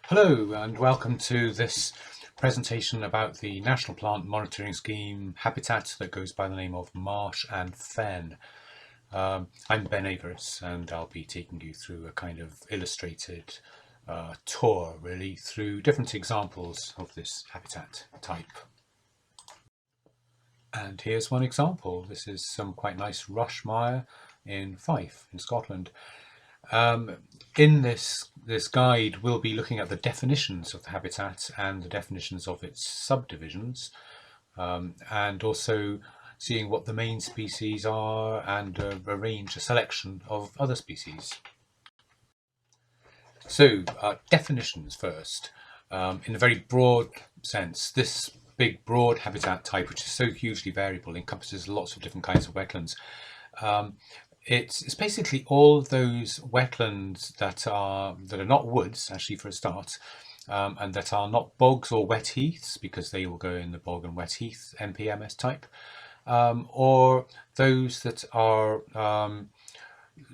Hello and welcome to this presentation about the National Plant Monitoring Scheme habitat that goes by the name of Marsh and Fen. I'm Ben Averis and I'll be taking you through a kind of illustrated tour really through different examples of this habitat type. And here's one example. This is some quite nice rush mire in Fife in Scotland. In this guide, we'll be looking at the definitions of the habitat and the definitions of its subdivisions, and also seeing what the main species are and a selection of other species. So, definitions first. In a very broad sense, this big broad habitat type, which is so hugely variable, encompasses lots of different kinds of wetlands. It's basically all those wetlands that are not woods, actually, for a start, and that are not bogs or wet heaths, because they will go in the bog and wet heath NPMS type, or those that are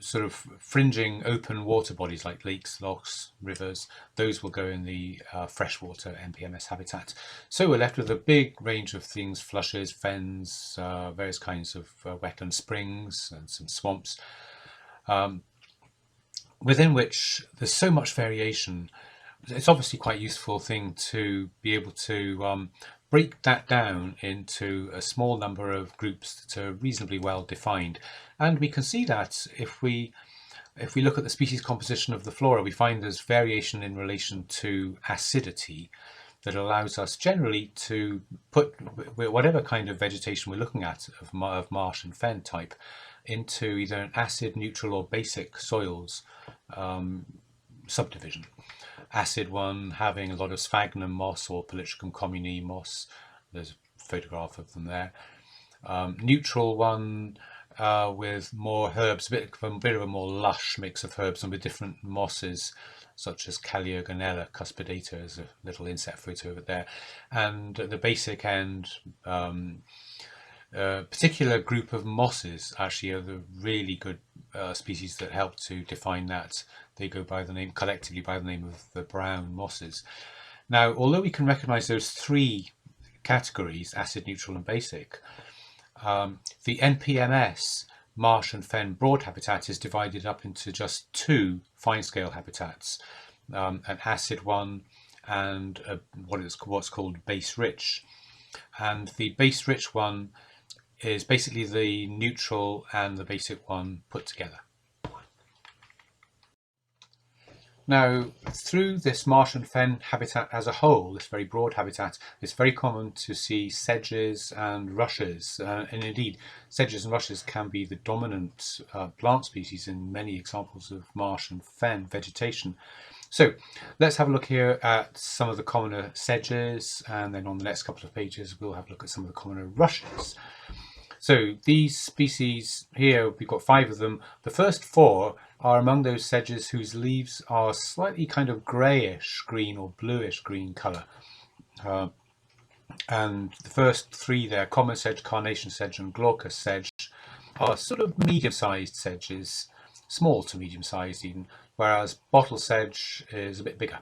sort of fringing open water bodies like lakes, lochs, rivers. Those will go in the freshwater NPMS habitat. So we're left with a big range of things: flushes, fens, various kinds of wetland springs and some swamps, within which there's so much variation. It's obviously quite a useful thing to be able to break that down into a small number of groups that are reasonably well defined. And we can see that if we look at the species composition of the flora, we find there's variation in relation to acidity that allows us generally to put whatever kind of vegetation we're looking at of marsh and fen type into either an acid, neutral or basic soils subdivision. Acid one having a lot of sphagnum moss or Polytrichum commune moss. There's a photograph of them there. Neutral one with more herbs, a bit of a more lush mix of herbs and with different mosses, such as Calliogonella cuspidata. There's a little inset photo over there. And at the basic end, a particular group of mosses actually are the really good species that help to define that. They go by the name, collectively by the name of the brown mosses. Now, although we can recognize those three categories, acid, neutral and basic, the NPMS marsh and fen broad habitat is divided up into just two fine scale habitats, an acid one and what's called base rich. And the base rich one is basically the neutral and the basic one put together. Now, through this marsh and fen habitat as a whole, this very broad habitat, it's very common to see sedges and rushes, and indeed sedges and rushes can be the dominant plant species in many examples of marsh and fen vegetation. So let's have a look here at some of the commoner sedges, and then on the next couple of pages we'll have a look at some of the commoner rushes. So these species here, we've got 5 of them. The first 4 are among those sedges whose leaves are slightly kind of greyish green or bluish green colour. And the first 3 there, common sedge, carnation sedge and glaucous sedge, are sort of medium-sized sedges, small to medium-sized even, whereas bottle sedge is a bit bigger.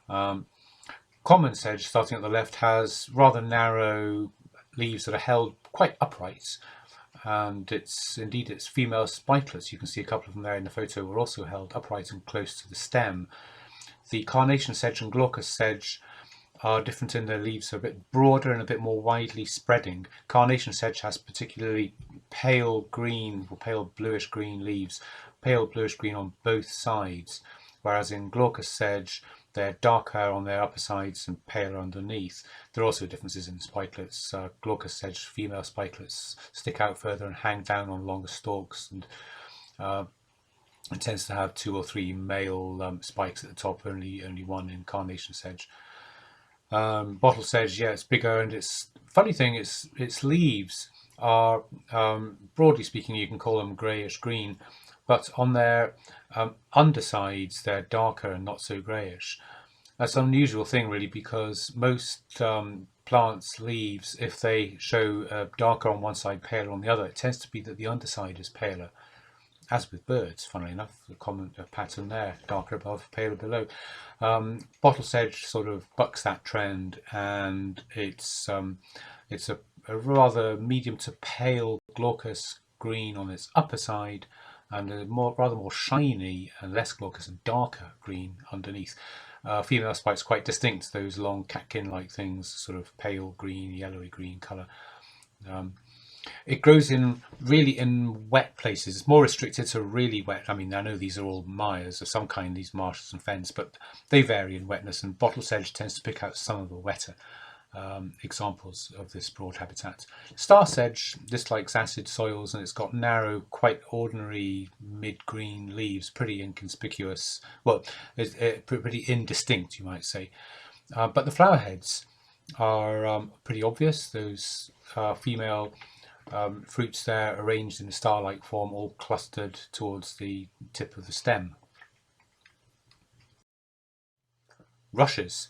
Common sedge, starting at the left, has rather narrow leaves that are held quite upright, and its female spikelets, you can see a couple of them there in the photo, were also held upright and close to the stem. The carnation sedge and glaucous sedge are different in their leaves, so a bit broader and a bit more widely spreading. Carnation sedge has particularly pale green or pale bluish green leaves, pale bluish green on both sides, whereas in glaucous sedge they're darker on their upper sides and paler underneath. There are also differences in spikelets. Glaucous sedge female spikelets stick out further and hang down on longer stalks, and it tends to have 2 or 3 male spikes at the top, only one in carnation sedge. Bottle sedge, yeah, it's bigger, and its funny thing is its leaves are, broadly speaking, you can call them greyish green, but on their undersides they're darker and not so greyish. That's an unusual thing really, because most plants' leaves, if they show darker on one side, paler on the other, it tends to be that the underside is paler. as with birds, funnily enough, the common pattern there, darker above, paler below. Bottle sedge sort of bucks that trend, and it's a rather medium to pale glaucous green on its upper side, and a rather more shiny and less glaucous and darker green underneath. Female spikes quite distinct, those long catkin-like things, sort of pale green, yellowy green colour. It grows really in wet places. It's more restricted to really wet. I mean, I know these are all mires of some kind, these marshes and fens, but they vary in wetness, and bottle sedge tends to pick out some of the wetter examples of this broad habitat. Star sedge dislikes acid soils, and it's got narrow, quite ordinary mid-green leaves, pretty inconspicuous. Well, pretty indistinct, you might say. But the flower heads are pretty obvious. Those female fruits there arranged in a star-like form, all clustered towards the tip of the stem. Rushes.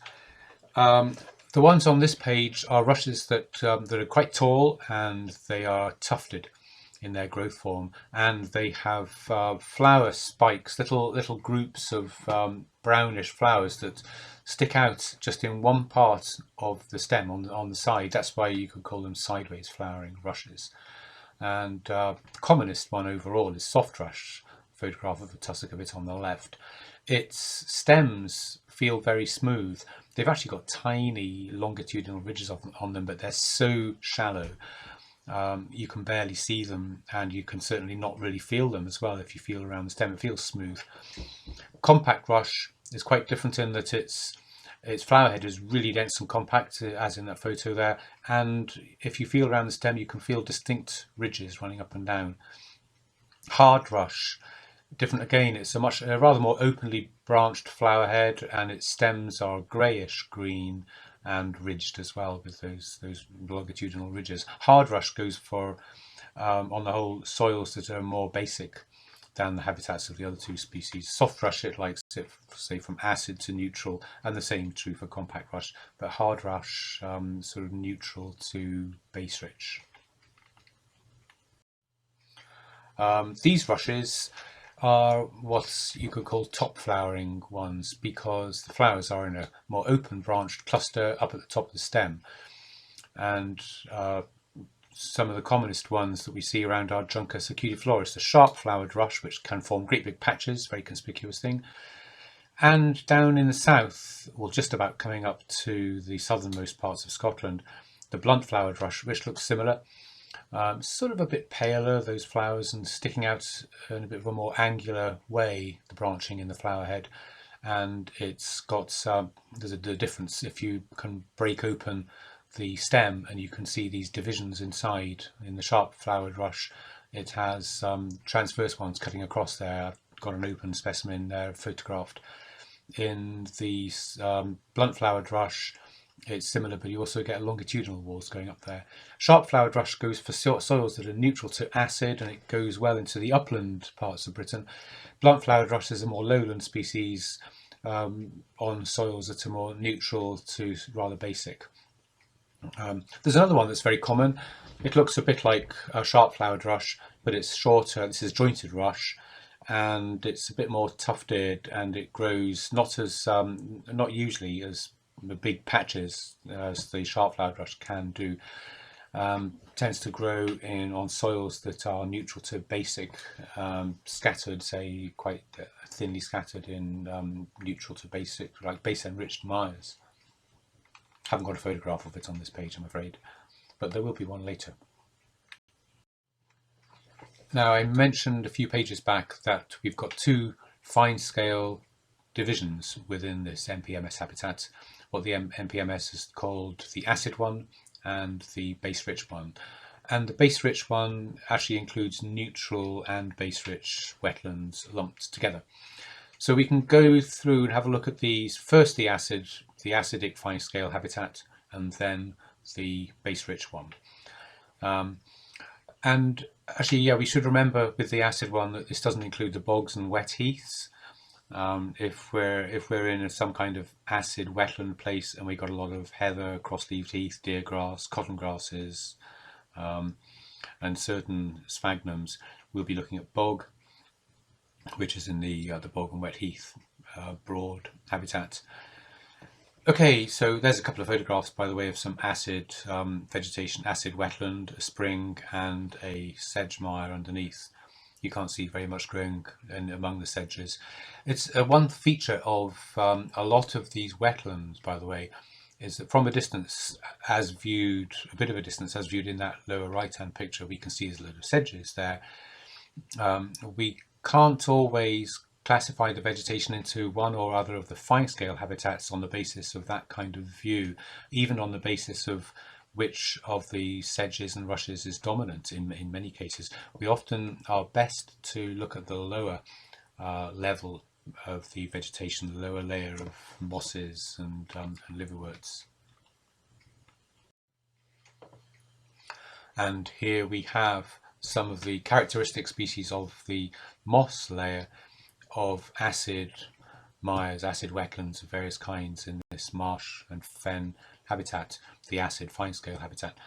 The ones on this page are rushes that are quite tall, and they are tufted in their growth form, and they have flower spikes, little groups of brownish flowers that stick out just in one part of the stem on the side. That's why you could call them sideways flowering rushes. And the commonest one overall is soft rush, photograph of a tussock of it on the left. Its stems feel very smooth. They've actually got tiny longitudinal ridges on them, but they're so shallow you can barely see them, and you can certainly not really feel them as well. If you feel around the stem, it feels smooth. Compact rush is quite different in that its flower head is really dense and compact, as in that photo there, and if you feel around the stem you can feel distinct ridges running up and down. Hard rush, different again. It's a rather more openly branched flower head, and its stems are greyish green and ridged as well, with those longitudinal ridges. Hard rush goes for on the whole soils that are more basic than the habitats of the other two species. Soft rush, it likes it, say, from acid to neutral, and the same true for compact rush, but hard rush sort of neutral to base rich. These rushes are what you could call top flowering ones, because the flowers are in a more open branched cluster up at the top of the stem, and some of the commonest ones that we see around are Juncus acutiflorus, the sharp flowered rush, which can form great big patches, very conspicuous thing. And down in the south, well, just about coming up to the southernmost parts of Scotland, the blunt flowered rush, which looks similar. Sort of a bit paler, those flowers, and sticking out in a bit of a more angular way, the branching in the flower head. And it's got there's a difference if you can break open the stem and you can see these divisions inside. In the sharp flowered rush, it has transverse ones cutting across there. I've got an open specimen there photographed. In the blunt flowered rush, it's similar, but you also get longitudinal walls going up there. Sharp flowered rush goes for soils that are neutral to acid, and it goes well into the upland parts of Britain. Blunt flowered rush is a more lowland species on soils that are more neutral to rather basic. There's another one that's very common. It looks a bit like a sharp flowered rush, but it's shorter. This is jointed rush, and it's a bit more tufted, and it grows not usually as the big patches as the sharp flowered rush can do. Tends to grow on soils that are neutral to basic, scattered, say quite thinly scattered in neutral to basic, like base enriched mires. Haven't got a photograph of it on this page, I'm afraid, but there will be one later. Now, I mentioned a few pages back that we've got two fine scale divisions within this NPMS habitat. What the NPMS is called the acid one and the base rich one. And the base rich one actually includes neutral and base rich wetlands lumped together. So we can go through and have a look at these. First the acidic fine scale habitat, and then the base rich one. And actually, yeah, we should remember with the acid one that this doesn't include the bogs and wet heaths. If we're in some kind of acid wetland place and we've got a lot of heather, cross-leaved heath, deer grass, cotton grasses, and certain sphagnums, we'll be looking at bog. which is in the bog and wet heath broad habitat. Okay, so there's a couple of photographs, by the way, of some acid vegetation, acid wetland, a spring and a sedge mire underneath. You can't see very much growing among the sedges. It's one feature of a lot of these wetlands, by the way, is that from a distance, as viewed, a bit of a distance, as viewed in that lower right-hand picture, we can see there's a load of sedges there. We can't always classify the vegetation into one or other of the fine-scale habitats on the basis of that kind of view, even on the basis of which of the sedges and rushes is dominant in many cases. We often are best to look at the lower level of the vegetation, the lower layer of mosses and liverworts. And here we have some of the characteristic species of the moss layer of acid mires, acid wetlands of various kinds in this marsh and fen habitat, the acid fine-scale habitat.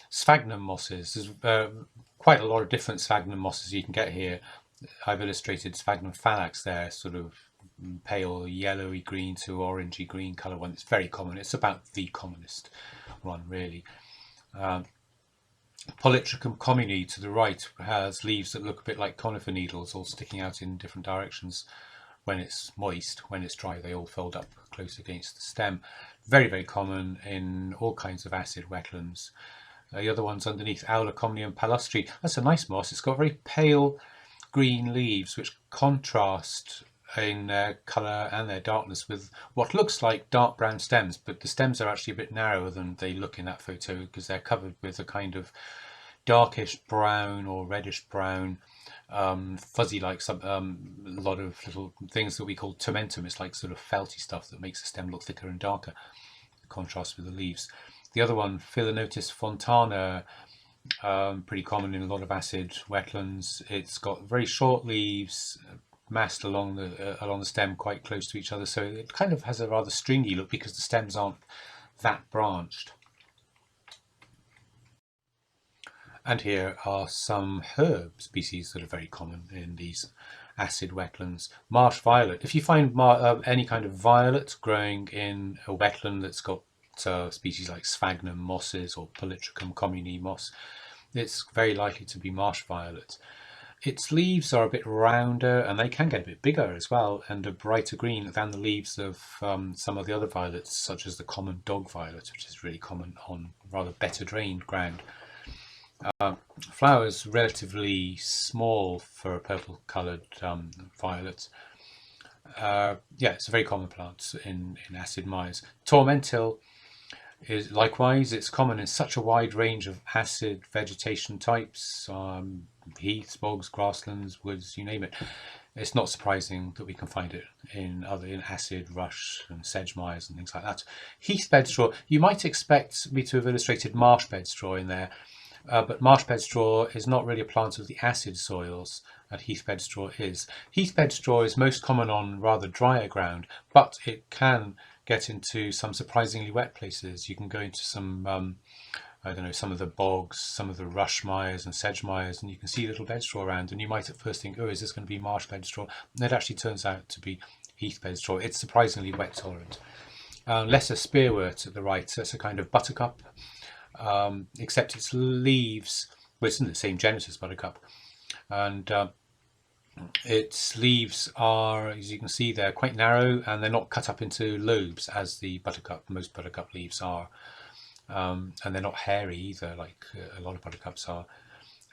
Sphagnum mosses, there's quite a lot of different sphagnum mosses you can get here. I've illustrated sphagnum phallax there, sort of pale yellowy green to orangey green colour one. It's very common. It's about the commonest one, really. Polytrichum commune to the right has leaves that look a bit like conifer needles, all sticking out in different directions. When it's moist, when it's dry, they all fold up close against the stem. Very, very common in all kinds of acid wetlands. The other one's underneath, Aulicomnium palustri. That's a nice moss. It's got very pale green leaves which contrast in their colour and their darkness with what looks like dark brown stems, but the stems are actually a bit narrower than they look in that photo because they're covered with a kind of darkish brown or reddish brown fuzzy, like some a lot of little things that we call tomentum. It's like sort of felty stuff that makes the stem look thicker and darker, in contrast with the leaves. The other one, Philanotis fontana, pretty common in a lot of acid wetlands. It's got very short leaves massed along the stem quite close to each other, so it kind of has a rather stringy look because the stems aren't that branched. And here are some herb species that are very common in these acid wetlands. Marsh violet. If you find any kind of violet growing in a wetland that's got species like sphagnum mosses or Polytrichum commune moss, it's very likely to be marsh violet. Its leaves are a bit rounder and they can get a bit bigger as well and a brighter green than the leaves of some of the other violets, such as the common dog violet, which is really common on rather better drained ground. Flowers relatively small for a purple coloured violet. Yeah, it's a very common plant in acid mires. Tormentil is likewise, it's common in such a wide range of acid vegetation types, heaths, bogs, grasslands, woods, you name it. It's not surprising that we can find it in acid, rush and sedge mires and things like that. Heath bedstraw, you might expect me to have illustrated marsh bedstraw in there, but marsh bedstraw is not really a plant of the acid soils that heath bedstraw is. Heath bedstraw is most common on rather drier ground, but it can get into some surprisingly wet places. You can go into some, I don't know, some of the bogs, some of the rush mires and sedge mires, and you can see little bedstraw around, and you might at first think, oh, is this going to be marsh bedstraw? And it actually turns out to be heath bedstraw. It's surprisingly wet tolerant. Lesser spearwort at the right, that's a kind of buttercup, except its leaves, well, it's in the same genus as buttercup, and its leaves are, as you can see, they're quite narrow and they're not cut up into lobes as the buttercup, most buttercup leaves are, and they're not hairy either, like a lot of buttercups are.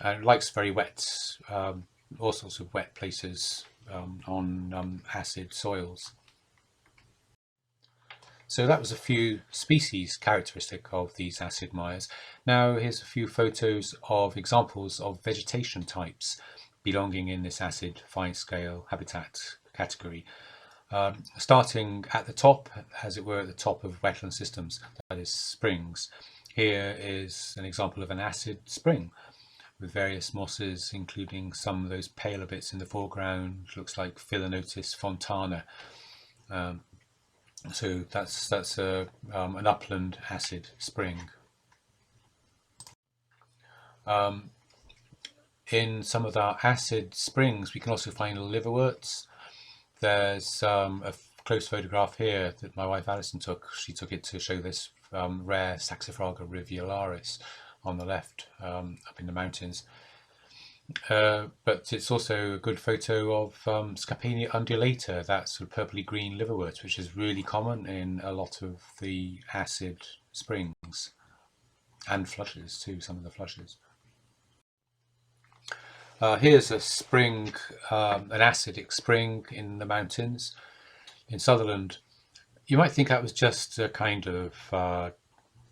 And it likes very wet, all sorts of wet places on acid soils. So that was a few species characteristic of these acid mires. Now here's a few photos of examples of vegetation types belonging in this acid fine scale habitat category. Starting at the top, as it were, at the top of wetland systems, that is springs. Here is an example of an acid spring with various mosses, including some of those paler bits in the foreground. Looks like Philanotis fontana. So that's an upland acid spring. In some of our acid springs, we can also find liverworts. There's a close photograph here that my wife Alison took. She took it to show this rare Saxifraga riviolaris on the left, up in the mountains. But it's also a good photo of Scapinia undulata, that sort of purpley green liverwort, which is really common in a lot of the acid springs and flushes too, some of the flushes. Here's a spring, an acidic spring in the mountains in Sutherland. You might think that was just a kind of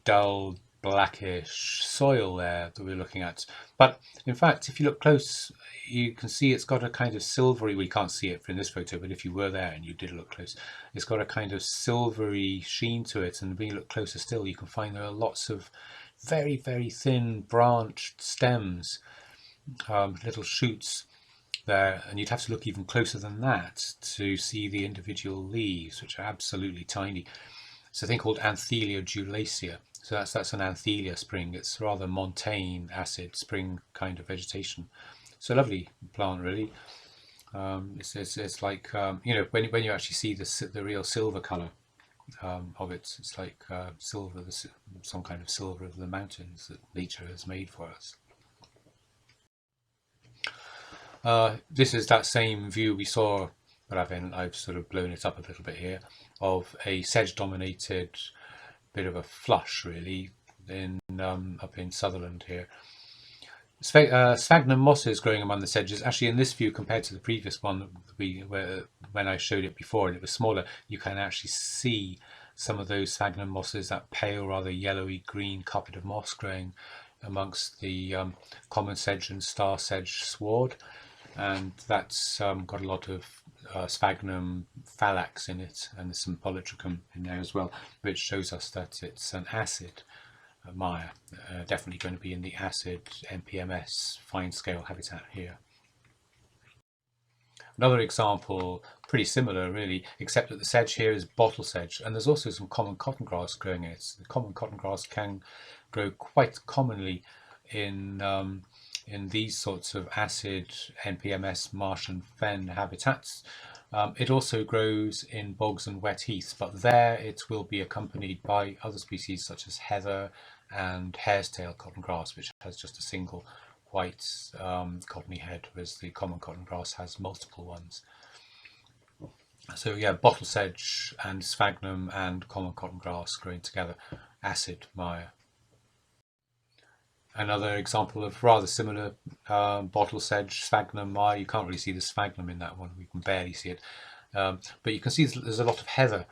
dull blackish soil there that we're looking at, but in fact if you look close you can see it's got a kind of silvery, we can't see it in this photo, but if you were there and you did look close, it's got a kind of silvery sheen to it, and when you look closer still you can find there are lots of very, very thin branched stems, little shoots there, and you'd have to look even closer than that to see the individual leaves, which are absolutely tiny. It's a thing called Anthelia dualacea. So that's an Anthelia spring. It's rather montane, acid spring kind of vegetation. It's a lovely plant, really. It's like you know, when you actually see the real silver colour of it, it's like silver, some kind of silver of the mountains that nature has made for us. This is that same view we saw, but I've sort of blown it up a little bit here, of a sedge-dominated bit of a flush, really, in up in Sutherland here. Sphagnum mosses growing among the sedges. Actually, in this view, compared to the previous one, when I showed it before and it was smaller, you can actually see some of those sphagnum mosses, that pale, rather yellowy green carpet of moss growing amongst the common sedge and star sedge sward, and that's got a lot of sphagnum phalax in it, and there's some polytrichum in there as well, which shows us that it's an acid mire, definitely going to be in the acid NPMS fine scale habitat here. Another example, pretty similar really, except that the sedge here is bottle sedge, and there's also some common cotton grass growing in it. The common cotton grass can grow quite commonly in these sorts of acid NPMS Marsh and Fen habitats. It also grows in bogs and wet heaths, but there it will be accompanied by other species such as heather and hare's tail cotton grass, which has just a single white cottony head, whereas the common cotton grass has multiple ones. So yeah, bottle sedge and sphagnum and common cotton grass growing together, acid mire. Another example of rather similar bottle sedge sphagnum mire. You can't really see the sphagnum in that one, we can barely see it, but you can see there's a lot of heather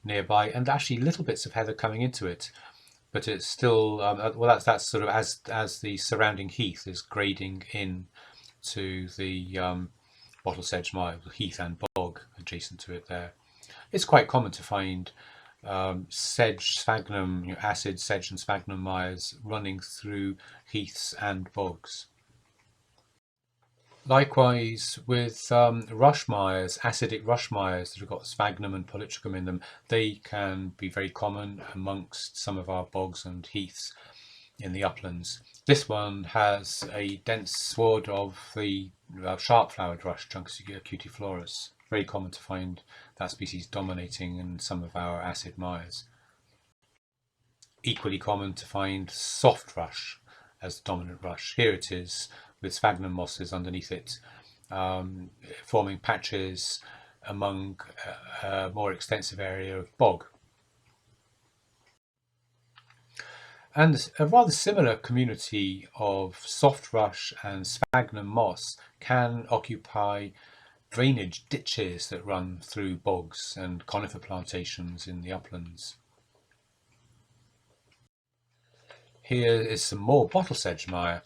nearby, and actually little bits of heather coming into it, but it's still well, that's sort of as the surrounding heath is grading in to the bottle sedge mire, heath and bog adjacent to it there. It's quite common to find sedge, sphagnum, acid sedge and sphagnum mires running through heaths and bogs. Likewise with rush mires, acidic rush mires that have got sphagnum and polytrichum in them, they can be very common amongst some of our bogs and heaths in the uplands. This one has a dense sward of the sharp-flowered rush, Juncasia cutiflorus. Very common to find that species dominating in some of our acid mires. Equally common to find soft rush as the dominant rush. Here it is with sphagnum mosses underneath it, forming patches among a more extensive area of bog. And a rather similar community of soft rush and sphagnum moss can occupy drainage ditches that run through bogs and conifer plantations in the uplands. Here is some more bottle sedge mire.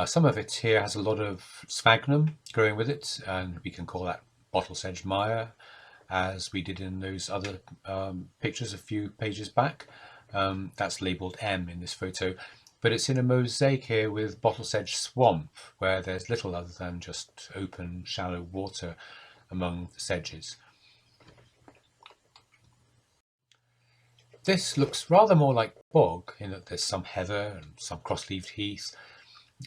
Some of it here has a lot of sphagnum growing with it, and we can call that bottle sedge mire, as we did in those other pictures a few pages back. That's labelled M in this photo, but it's in a mosaic here with bottle sedge swamp, where there's little other than just open, shallow water among the sedges. This looks rather more like bog in that there's some heather and some cross-leaved heath,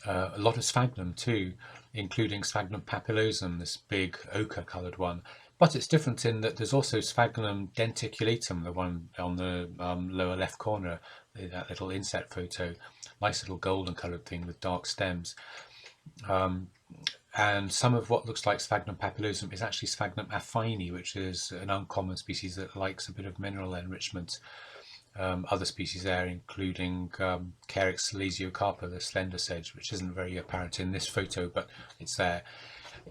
A lot of sphagnum too, including Sphagnum papillosum, this big ochre coloured one. But it's different in that there's also Sphagnum denticulatum, the one on the lower left corner, that little inset photo. Nice little golden coloured thing with dark stems. And some of what looks like Sphagnum papillosum is actually Sphagnum affini, which is an uncommon species that likes a bit of mineral enrichment. Other species there, including Carex silesiocarpa, the slender sedge, which isn't very apparent in this photo, but it's there.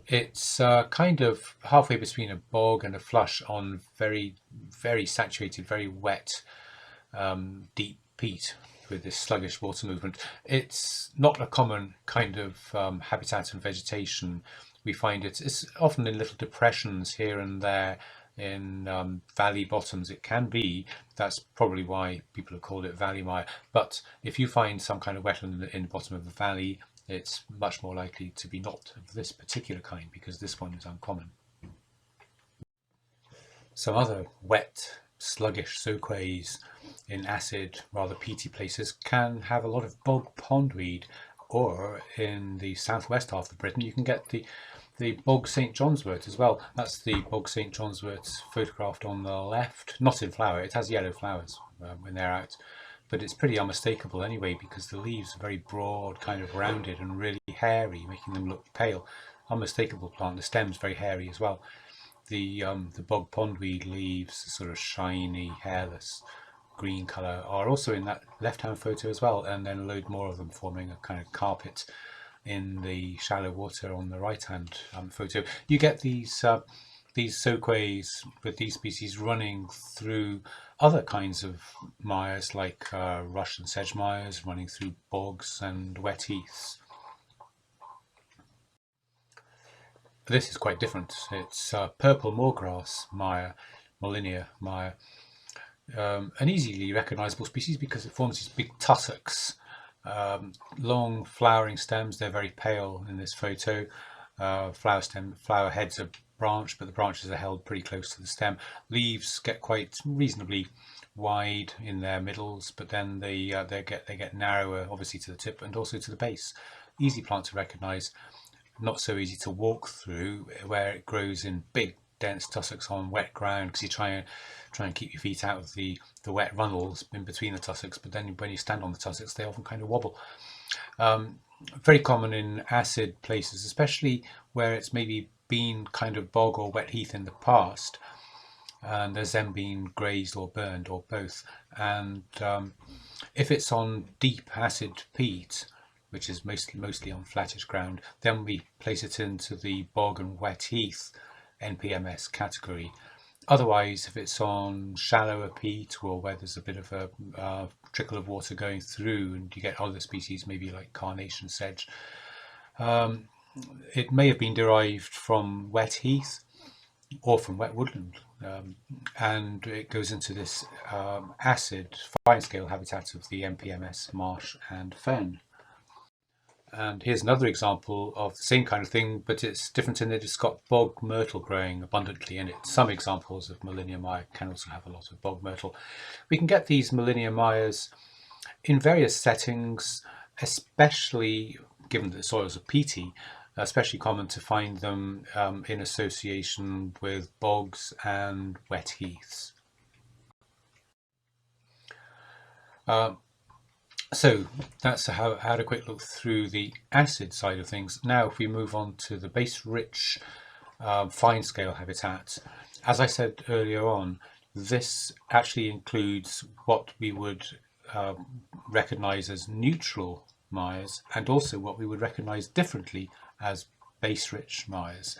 It's kind of halfway between a bog and a flush on very, very saturated, very wet, deep peat with this sluggish water movement. It's not a common kind of habitat and vegetation. We find it's often in little depressions here and there in valley bottoms. It can be, that's probably why people have called it valley mire. But if you find some kind of wetland in the bottom of a valley, it's much more likely to be not of this particular kind, because this one is uncommon. Some other wet, sluggish soakways in acid, rather peaty places can have a lot of bog pondweed, or in the southwest half of Britain you can get the bog St Johnswort as well. That's the bog St Johnswort photographed on the left, not in flower. It has yellow flowers when they're out, but it's pretty unmistakable anyway, because the leaves are very broad, kind of rounded and really hairy, making them look pale. Unmistakable plant. The stem's very hairy as well. The bog pondweed leaves, sort of shiny, hairless green colour, are also in that left-hand photo as well, and then a load more of them forming a kind of carpet in the shallow water on the right-hand photo. You get these soakways with these species running through other kinds of mires, like rush and sedge mires, running through bogs and wet heaths. This is quite different. It's purple moorgrass mire, Molinia mire. An easily recognisable species because it forms these big tussocks. Long flowering stems. They're very pale in this photo. Flower heads are branched, but the branches are held pretty close to the stem. Leaves get quite reasonably wide in their middles, but then they get narrower, obviously, to the tip and also to the base. Easy plant to recognise. Not so easy to walk through, where it grows in big dense tussocks on wet ground, because you try and keep your feet out of the wet runnels in between the tussocks, but then when you stand on the tussocks they often kind of wobble. Very common in acid places, especially where it's maybe been kind of bog or wet heath in the past and there's then been grazed or burned or both. And if it's on deep acid peat, which is mostly on flattish ground, then we place it into the bog and wet heath NPMS category. Otherwise, if it's on shallower peat or where there's a bit of a trickle of water going through and you get other species, maybe like carnation sedge, it may have been derived from wet heath or from wet woodland, and it goes into this acid fine scale habitat of the NPMS Marsh and Fen. And here's another example of the same kind of thing, but it's different in that it's got bog myrtle growing abundantly in it. Some examples of Molinia mire can also have a lot of bog myrtle. We can get these Molinia mires in various settings, especially given that the soils are peaty, especially common to find them in association with bogs and wet heaths. So that's how I had a quick look through the acid side of things. Now if we move on to the base-rich fine scale habitat, as I said earlier on, this actually includes what we would recognise as neutral mires and also what we would recognise differently as base-rich mires.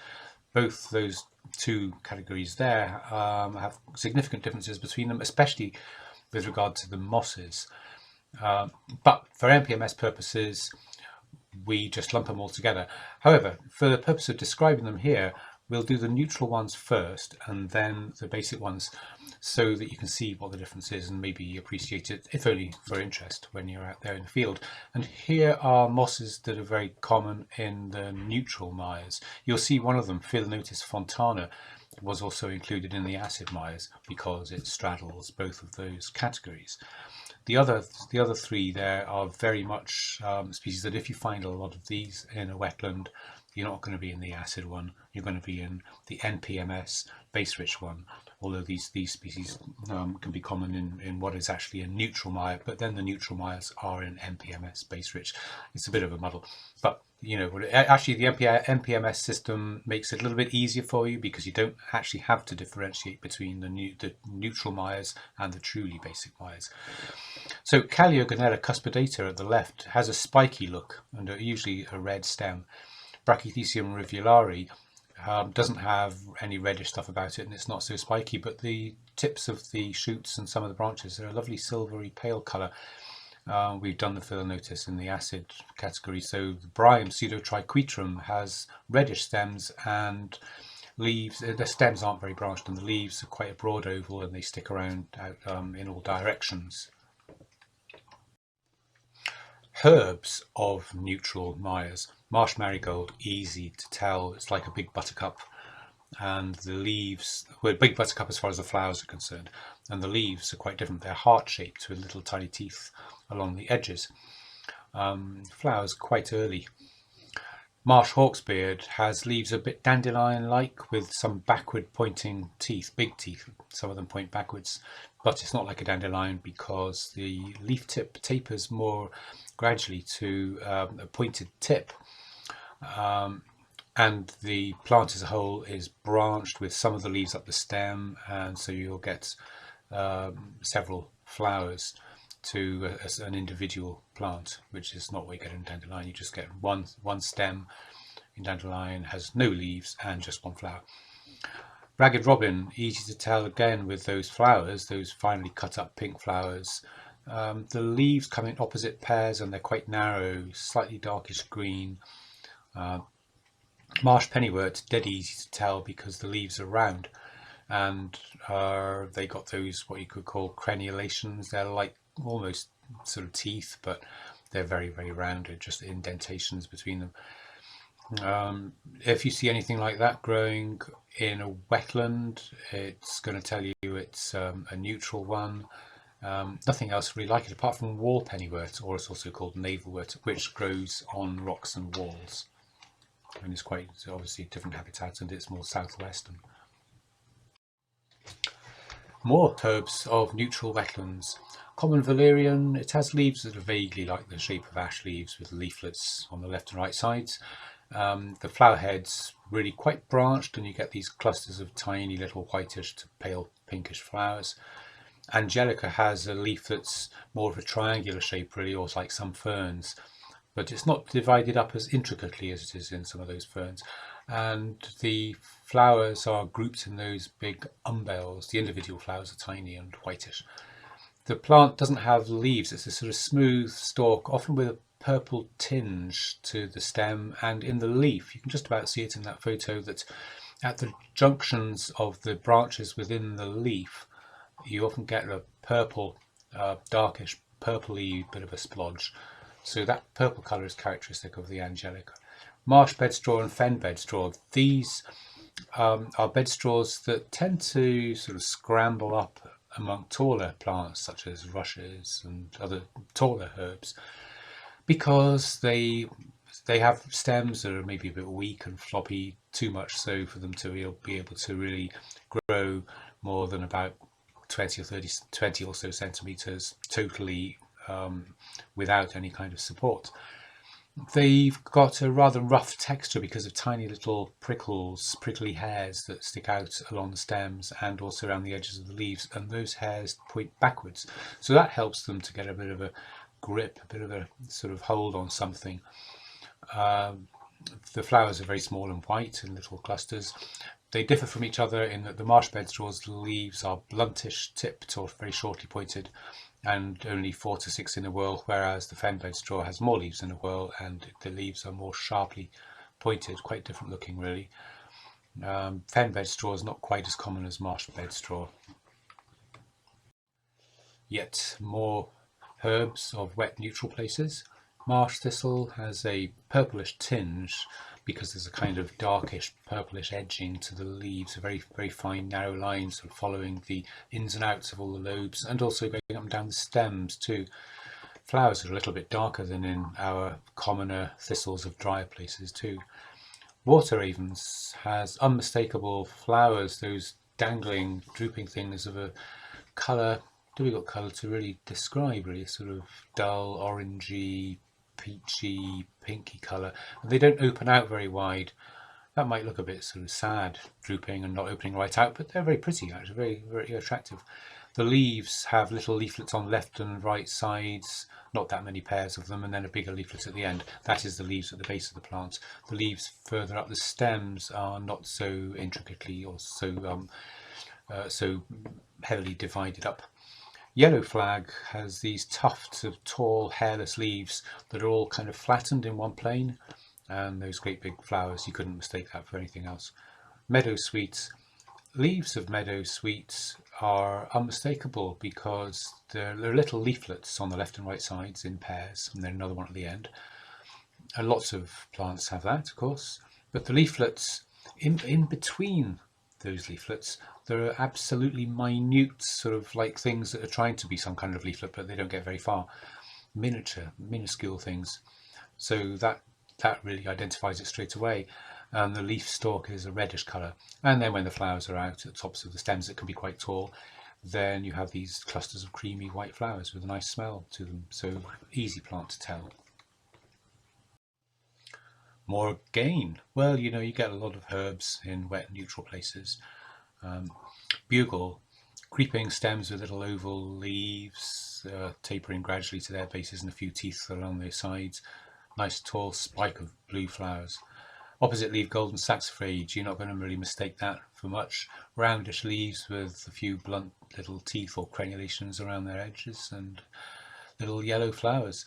Both those two categories there have significant differences between them, especially with regard to the mosses. But for NPMS purposes, we just lump them all together. However, for the purpose of describing them here, we'll do the neutral ones first and then the basic ones, so that you can see what the difference is and maybe appreciate it, if only for interest, when you're out there in the field. And here are mosses that are very common in the neutral mires. You'll see one of them, Philanotis fontana, was also included in the acid mires because it straddles both of those categories. The other three there are very much species that if you find a lot of these in a wetland, you're not going to be in the acid one, you're going to be in the NPMS base-rich one, although these species can be common in what is actually a neutral mire, but then the neutral mires are in NPMS base-rich. It's a bit of a muddle, but you know, actually the NPMS system makes it a little bit easier for you because you don't actually have to differentiate between the neutral mires and the truly basic mires. So Calliogonella cuspidata at the left has a spiky look and usually a red stem. Brachythecium rivulari doesn't have any reddish stuff about it and it's not so spiky, but the tips of the shoots and some of the branches are a lovely silvery pale colour. We've done the Philanotis in the acid category. So the Bryum pseudotriquetrum has reddish stems and leaves. The stems aren't very branched and the leaves are quite a broad oval and they stick around out in all directions. Herbs of neutral mires. Marsh marigold, easy to tell, it's like a big buttercup, and the leaves, well, big buttercup as far as the flowers are concerned, and the leaves are quite different. They're heart-shaped with little tiny teeth along the edges. Flowers quite early. Marsh hawksbeard has leaves a bit dandelion-like with some backward pointing teeth, big teeth, some of them point backwards, but it's not like a dandelion because the leaf tip tapers more gradually to a pointed tip, and the plant as a whole is branched with some of the leaves up the stem, and so you'll get several flowers to an individual plant, which is not what you get in dandelion. You just get one stem. In dandelion has no leaves and just one flower. Ragged robin, easy to tell again with those flowers, those finely cut up pink flowers. The leaves come in opposite pairs and they're quite narrow, slightly darkish green. Marsh pennywort, dead easy to tell because the leaves are round and they got those what you could call crenulations. They're like almost sort of teeth, but they're very, very rounded, just indentations between them. If you see anything like that growing in a wetland, it's going to tell you it's a neutral one. Nothing else really like it apart from wall pennywort, or it's also called navelwort, which grows on rocks and walls, and it's quite obviously different habitats, and it's more southwestern. More herbs of neutral wetlands. Common valerian, it has leaves that are vaguely like the shape of ash leaves with leaflets on the left and right sides. The flower heads really quite branched and you get these clusters of tiny little whitish to pale pinkish flowers. Angelica has a leaf that's more of a triangular shape really, or like some ferns, but it's not divided up as intricately as it is in some of those ferns. And the flowers are grouped in those big umbels. The individual flowers are tiny and whitish. The plant doesn't have leaves, it's a sort of smooth stalk, often with a purple tinge to the stem, and in the leaf you can just about see it in that photo that at the junctions of the branches within the leaf you often get a purple, darkish purpley bit of a splodge. So that purple colour is characteristic of the Angelica. Marsh bedstraw and fen bedstraw, these are bedstraws that tend to sort of scramble up among taller plants such as rushes and other taller herbs because they have stems that are maybe a bit weak and floppy, too much so for them to be able to really grow more than about 20 or so centimeters totally without any kind of support. They've got a rather rough texture because of tiny little prickly hairs that stick out along the stems and also around the edges of the leaves, and those hairs point backwards. So that helps them to get a bit of a grip, a bit of a sort of hold on something. The flowers are very small and white in little clusters. They differ from each other in that the marsh bedstraw's leaves are bluntish tipped or very shortly pointed and only 4 to 6 in a whorl, whereas the fen bedstraw has more leaves in a whorl and the leaves are more sharply pointed, quite different looking really. Fen bedstraw is not quite as common as marsh bedstraw. Yet more herbs of wet neutral places. Marsh thistle has a purplish tinge, because there's a kind of darkish purplish edging to the leaves, a very, very fine narrow lines sort of following the ins and outs of all the lobes, and also going up and down the stems too. Flowers are a little bit darker than in our commoner thistles of drier places too. Water ravens has unmistakable flowers, those dangling, drooping things of a colour, difficult colour to really describe, really, sort of dull, orangey, peachy, pinky colour, and they don't open out very wide. That might look a bit sort of sad, drooping and not opening right out, but they're very pretty, actually, very, very attractive. The leaves have little leaflets on left and right sides, not that many pairs of them, and then a bigger leaflet at the end. That is the leaves at the base of the plant. The leaves further up the stems are not so intricately or so heavily divided up. Yellow flag has these tufts of tall, hairless leaves that are all kind of flattened in one plane, and those great big flowers, you couldn't mistake that for anything else. Meadow sweets. Leaves of meadow sweets are unmistakable because there are little leaflets on the left and right sides in pairs, and then another one at the end. And lots of plants have that, of course, but the leaflets in between those leaflets, there are absolutely minute, sort of like things that are trying to be some kind of leaflet, but they don't get very far. Miniature, minuscule things. So that really identifies it straight away. And the leaf stalk is a reddish colour. And then when the flowers are out at the tops of the stems, it can be quite tall. Then you have these clusters of creamy white flowers with a nice smell to them. So easy plant to tell. More gain. Well, you know, you get a lot of herbs in wet, neutral places. Bugle, creeping stems with little oval leaves, tapering gradually to their bases and a few teeth along their sides. Nice tall spike of blue flowers. Opposite leaf golden saxifrage, you're not going to really mistake that for much. Roundish leaves with a few blunt little teeth or crenulations around their edges and little yellow flowers.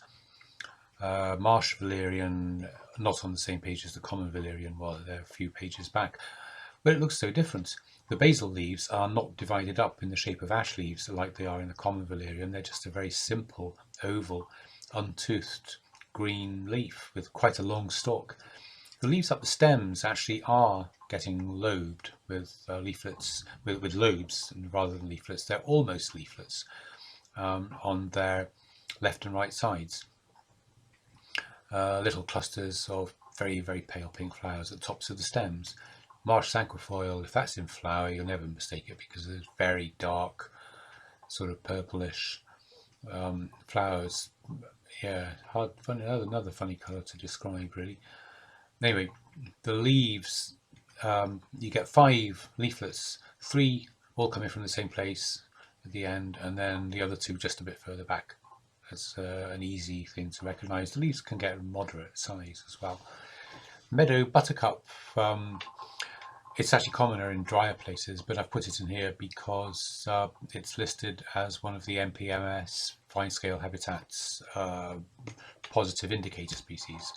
Marsh valerian, not on the same page as the common valerian, well, they're a few pages back, but it looks so different. The basal leaves are not divided up in the shape of ash leaves like they are in the common valerian. They're just a very simple, oval, untoothed green leaf with quite a long stalk. The leaves up the stems actually are getting lobed with leaflets, with lobes rather than leaflets. They're almost leaflets on their left and right sides. Little clusters of very, very pale pink flowers at the tops of the stems. Marsh cinquefoil, if that's in flower, you'll never mistake it because there's very dark, sort of purplish flowers. Yeah, another funny colour to describe, really. Anyway, the leaves, you get 5 leaflets, 3 all coming from the same place at the end, and then the other 2 just a bit further back. That's an easy thing to recognise. The leaves can get a moderate size as well. Meadow buttercup, it's actually commoner in drier places, but I've put it in here because it's listed as one of the NPMS fine scale habitats positive indicator species.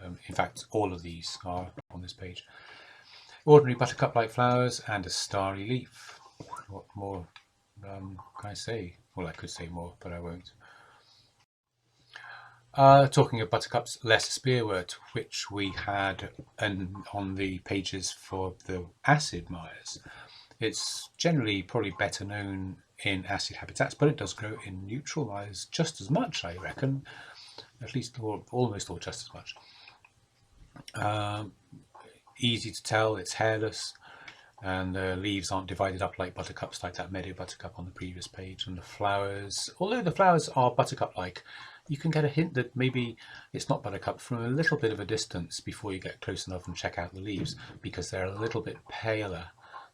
In fact, all of these are on this page. Ordinary buttercup-like flowers and a starry leaf. What more can I say? Well, I could say more, but I won't. Talking of buttercups, less spearwort, which we had on the pages for the acid mires. It's generally probably better known in acid habitats, but it does grow in neutral mires just as much, I reckon. At least, or almost all just as much. Easy to tell, it's hairless, and the leaves aren't divided up like buttercups, like that meadow buttercup on the previous page. And the flowers, although the flowers are buttercup-like, you can get a hint that maybe it's not buttercup from a little bit of a distance before you get close enough and check out the leaves, because they're a little bit paler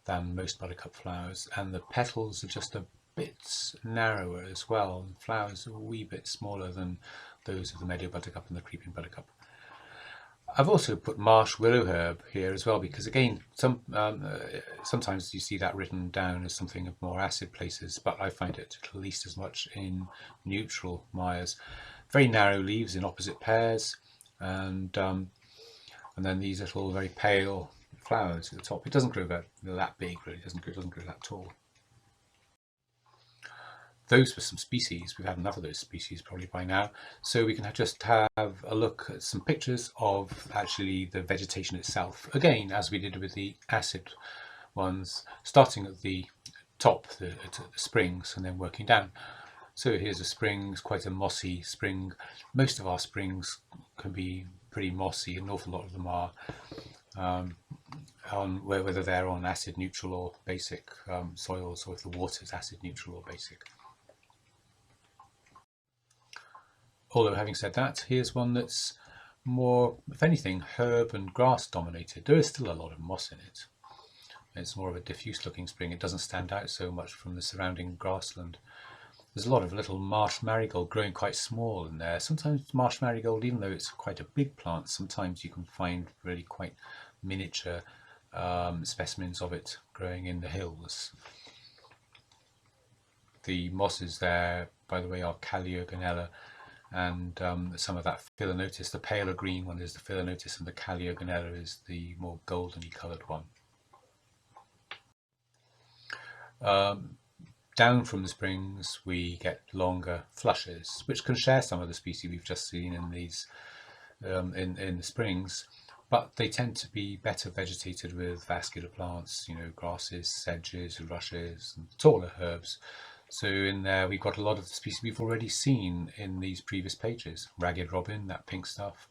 than most buttercup flowers, and the petals are just a bit narrower as well. The flowers are a wee bit smaller than those of the meadow buttercup and the creeping buttercup. I've also put marsh willow herb here as well, because again, sometimes you see that written down as something of more acid places, but I find it at least as much in neutral mires. Very narrow leaves in opposite pairs, and then these little very pale flowers at the top. It doesn't grow that big, really. It doesn't grow that tall. those were some species. We've had enough of those species probably by now. So we can just have a look at some pictures of actually the vegetation itself. Again, as we did with the acid ones, starting at the top, the springs, and then working down. So here's a spring, it's quite a mossy spring. Most of our springs can be pretty mossy, an awful lot of them are. Whether they're on acid neutral or basic soils, or if the water is acid neutral or basic. Although having said that, here's one that's more, if anything, herb and grass dominated. There is still a lot of moss in it. It's more of a diffuse looking spring. It doesn't stand out so much from the surrounding grassland. There's a lot of little marsh marigold growing quite small in there. Sometimes marsh marigold, even though it's quite a big plant, sometimes you can find really quite miniature specimens of it growing in the hills. The mosses there, by the way, are Calliogonella, and some of that Philanotis. The paler green one is the Philanotis, and the Calliogonella is the more goldeny coloured one. Down from the springs we get longer flushes, which can share some of the species we've just seen in these in the springs, but they tend to be better vegetated with vascular plants, grasses, sedges, rushes, and taller herbs. So in there we've got a lot of the species we've already seen in these previous pages. Ragged robin, that pink stuff,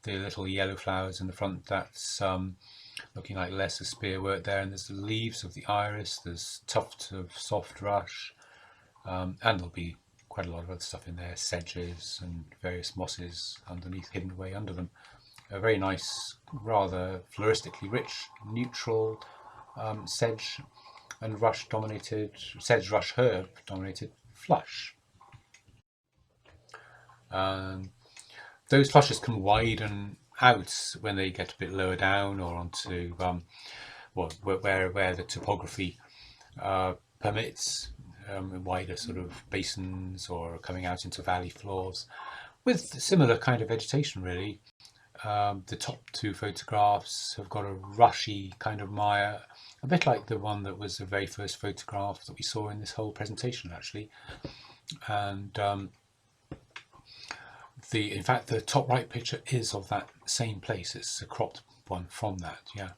the little yellow flowers in the front, that's looking like lesser spearwort there, and there's the leaves of the iris, there's tufts of soft rush, and there'll be quite a lot of other stuff in there, sedges and various mosses underneath, hidden away under them. A very nice, rather floristically rich, neutral sedge and rush dominated, sedge rush herb dominated flush. Those flushes can widen out when they get a bit lower down, or onto where the topography permits, wider sort of basins, or coming out into valley floors with similar kind of vegetation really. The top two photographs have got a rushy kind of mire, a bit like the one that was the very first photograph that we saw in this whole presentation actually. And in fact the top right picture is of that same place. It's a cropped one from that, yeah.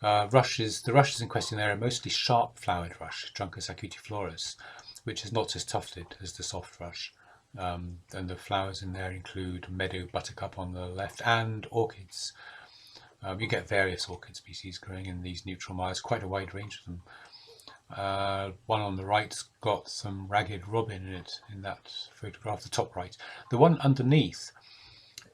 The rushes in question there are mostly sharp flowered rush, Truncus acutiflorus, which is not as tufted as the soft rush. And the flowers in there include meadow buttercup on the left and orchids. You get various orchid species growing in these neutral mires, quite a wide range of them. One on the right's got some ragged robin in it, in that photograph, the top right. The one underneath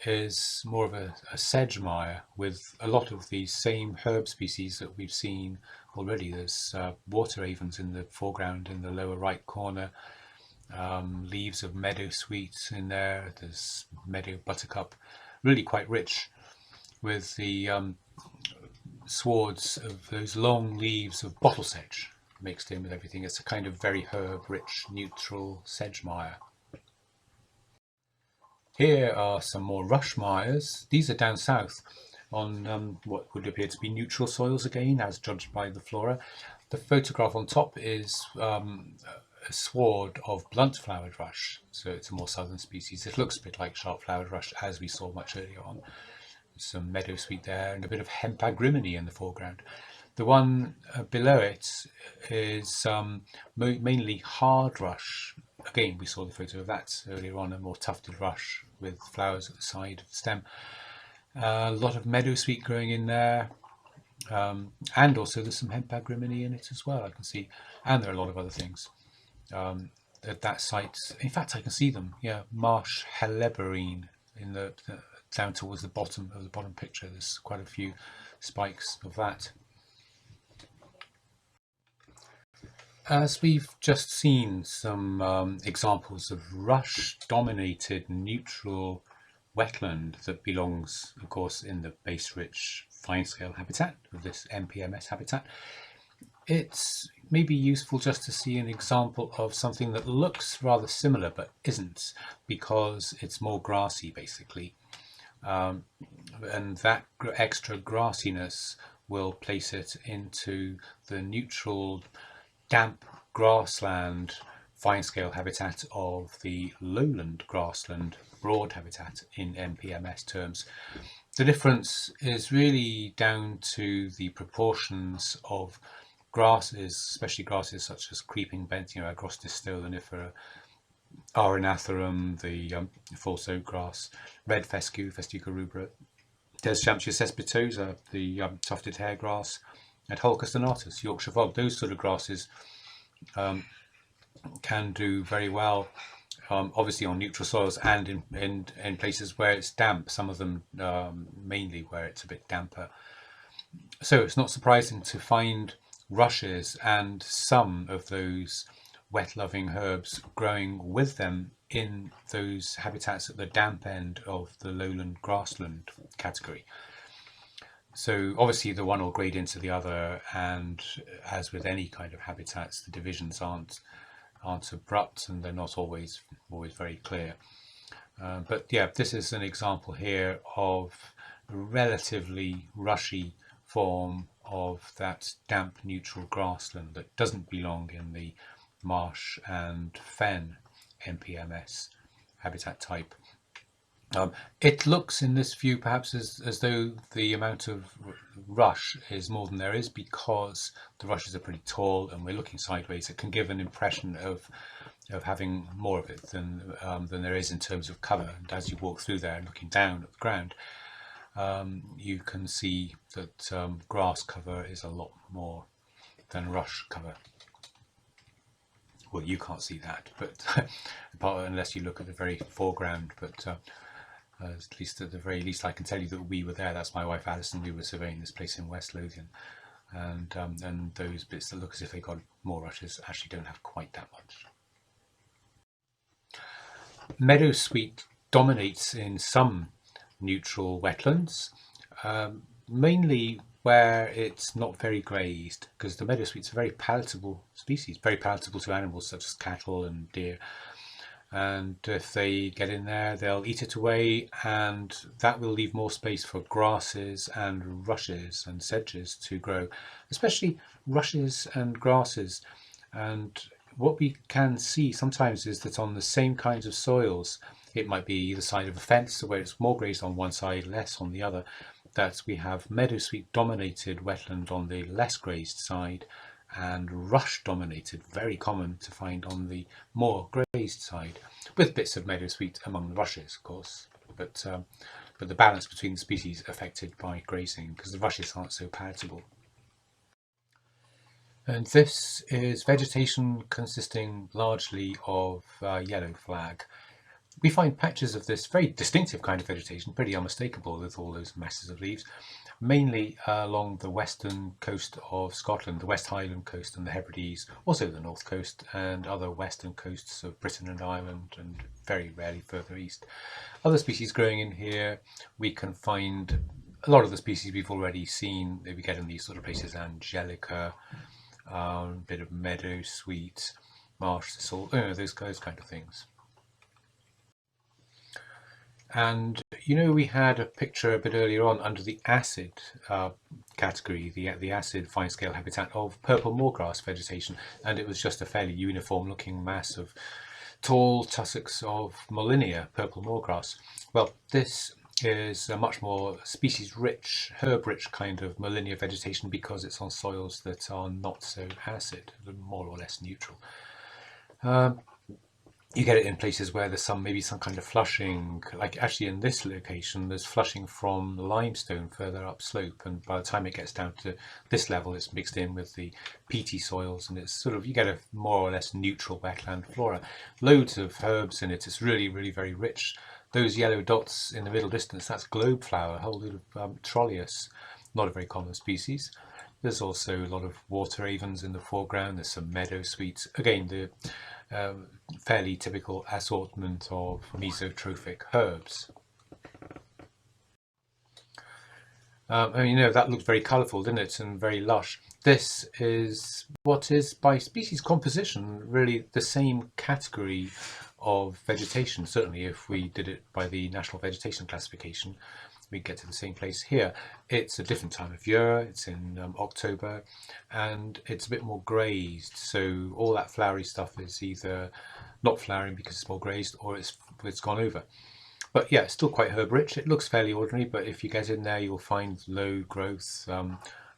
is more of a sedge mire with a lot of these same herb species that we've seen already. There's water avens in the foreground in the lower right corner, leaves of meadowsweet in there, there's meadow buttercup, really quite rich, with the swards of those long leaves of bottle sedge mixed in with everything. It's a kind of very herb rich neutral sedge mire. Here are some more rush mires. These are down south on what would appear to be neutral soils again, as judged by the flora. The photograph on top is a sward of blunt flowered rush, so it's a more southern species. It looks a bit like sharp flowered rush, as we saw much earlier on. Some meadowsweet there and a bit of hempagrimony in the foreground. The one below it is mainly hard rush. Again, we saw the photo of that earlier on, a more tufted rush with flowers at the side of the stem. A lot of meadowsweet growing in there, and also there's some hempagrimony in it as well, I can see, and there are a lot of other things at that site. In fact, I can see them, yeah, marsh helleborine in the down towards the bottom of the bottom picture. There's quite a few spikes of that. As we've just seen some examples of rush-dominated neutral wetland that belongs, of course, in the base-rich fine-scale habitat of this NPMS habitat, it's maybe useful just to see an example of something that looks rather similar but isn't, because it's more grassy basically. And that extra grassiness will place it into the neutral damp grassland fine scale habitat of the lowland grassland broad habitat in NPMS terms. The difference is really down to the proportions of grasses, especially grasses such as creeping bent, Agrostis stolonifera, Arenatherum, the false oak grass, red fescue, Festuca rubra, Deschamptia cespitosa, the tufted hairgrass, and Holcus donatus, Yorkshire fog. Those sort of grasses can do very well, obviously on neutral soils and in places where it's damp, some of them mainly where it's a bit damper. So it's not surprising to find rushes and some of those wet-loving herbs growing with them in those habitats at the damp end of the lowland grassland category. So obviously the one will grade into the other, and as with any kind of habitats, the divisions aren't abrupt and they're not always very clear. But yeah, this is an example here of a relatively rushy form of that damp neutral grassland that doesn't belong in the marsh and fen NPMS habitat type. It looks in this view perhaps as though the amount of rush is more than there is, because the rushes are pretty tall and we're looking sideways. It can give an impression of having more of it than there is in terms of cover. And as you walk through there looking down at the ground, you can see that grass cover is a lot more than rush cover. Well, you can't see that, but unless you look at the very foreground, but at least at the very least I can tell you that we were there. That's my wife Alison. We were surveying this place in West Lothian, and those bits that look as if they got more rushes actually don't have quite that much. Meadowsweet dominates in some neutral wetlands, mainly where it's not very grazed, because the meadowsweet's a very palatable species, very palatable to animals such as cattle and deer. And if they get in there, they'll eat it away, and that will leave more space for grasses and rushes and sedges to grow, especially rushes and grasses. And what we can see sometimes is that on the same kinds of soils, it might be either side of a fence where it's more grazed on one side, less on the other, that we have meadowsweet dominated wetland on the less grazed side, and rush dominated, very common to find on the more grazed side, with bits of meadowsweet among the rushes, of course, but the balance between the species affected by grazing, because the rushes aren't so palatable. And this is vegetation consisting largely of yellow flag. We find patches of this very distinctive kind of vegetation, pretty unmistakable with all those masses of leaves, mainly along the western coast of Scotland, the West Highland coast and the Hebrides, also the north coast and other western coasts of Britain and Ireland, and very rarely further east. Other species growing in here, we can find a lot of the species we've already seen. We get in these sort of places: Angelica, a bit of meadowsweet, marsh thistle, those kind of things. And we had a picture a bit earlier on under the acid category, the acid fine scale habitat of purple moorgrass vegetation, and it was just a fairly uniform looking mass of tall tussocks of Molinia, purple moorgrass. Well, this is a much more species rich, herb rich kind of Molinia vegetation, because it's on soils that are not so acid, more or less neutral. You get it in places where there's maybe some kind of flushing, like actually in this location there's flushing from limestone further upslope, and by the time it gets down to this level it's mixed in with the peaty soils, and it's sort of, you get a more or less neutral wetland flora. Loads of herbs in it. It's really very rich. Those yellow dots in the middle distance, that's globe flower, a whole lot of Trollius, not a very common species. There's also a lot of water avens in the foreground. There's some meadowsweet, again the fairly typical assortment of mesotrophic herbs. That looks very colourful, didn't it, and very lush. This is what is, by species composition, really the same category of vegetation, certainly if we did it by the National Vegetation Classification, we get to the same place here. It's a different time of year, it's in October, and it's a bit more grazed, so all that flowery stuff is either not flowering because it's more grazed, or it's gone over. But yeah, it's still quite herb rich. It looks fairly ordinary, but if you get in there, you'll find low growth